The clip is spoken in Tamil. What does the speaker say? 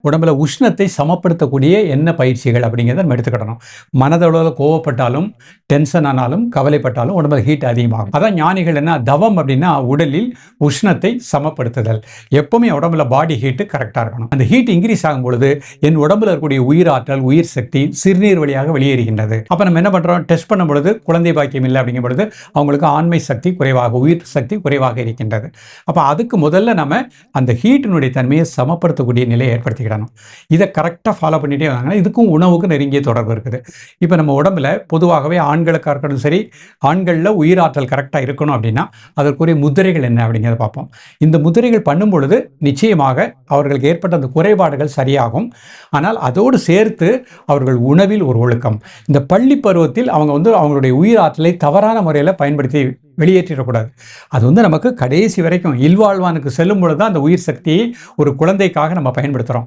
உடம்புல உஷ்ணத்தை சமப்படுத்தக்கூடிய என்ன பயிற்சிகள் அப்படிங்கிறத நம்ம எடுத்துக்கிடணும். மனதளவில் கோவப்பட்டாலும், டென்ஷன் ஆனாலும், கவலைப்பட்டாலும் உடம்புல ஹீட் அதிகமாகும். அதான் ஞானிகள் என்ன தவம் அப்படின்னா உடலில் உஷ்ணத்தை சமப்படுத்துதல். எப்பவுமே உடம்புல பாடி ஹீட்டு கரெக்டாக இருக்கணும். அந்த ஹீட் இன்க்ரீஸ் ஆகும் பொழுது என் உடம்புல இருக்கக்கூடிய உயிராற்றல், உயிர் சக்தி சிறுநீர் வழியாக வெளியேறுகின்றது. அப்போ நம்ம என்ன பண்ணுறோம், டெஸ்ட் பண்ணும் பொழுது குழந்தை பாக்கியம் இல்லை அப்படிங்கும் பொழுது அவங்களுக்கு ஆண்மை சக்தி குறைவாக, உயிர் சக்தி குறைவாக இருக்கின்றது. அப்போ அதுக்கு முதல்ல நம்ம அந்த ஹீட்டினுடைய தன்மையை சமப்படுத்தக்கூடிய நிலையை ஏற்படுத்திக்கணும். இதை கரெக்டாக ஃபாலோ பண்ணிட்டே வந்தாங்கன்னா இதுக்கும் உணவுக்கும் நெருங்கிய தொடர்பு இருக்குது. இப்போ நம்ம உடம்புல பொதுவாகவே ஆண்களுக்காக இருக்கணும் சரி, ஆண்களில் உயிராற்றல் கரெக்டாக இருக்கணும் அப்படின்னா அதற்குரிய முதிரைகள் என்ன அப்படிங்கிறத பார்ப்போம். இந்த முதிரைகள் பண்ணும் பொழுது நிச்சயமாக அவர்களுக்கு ஏற்பட்ட அந்த குறைபாடுகள் சரியாகும். ஆனால் அதோடு சேர்த்து அவர்கள் உணவில் ஒரு ஒழுக்கம். இந்த பள்ளி பருவத்தில் அவங்க அவங்களுடைய உயிராற்றலை தவறான முறையில் பயன்படுத்தி வெளியேற்றிடக்கூடாது. அது நமக்கு கடைசி வரைக்கும் இல்வாழ்வானுக்கு செல்லும் பொழுது தான் அந்த உயிர் சக்தியை ஒரு குழந்தைக்காக நம்ம பயன்படுத்துகிறோம்.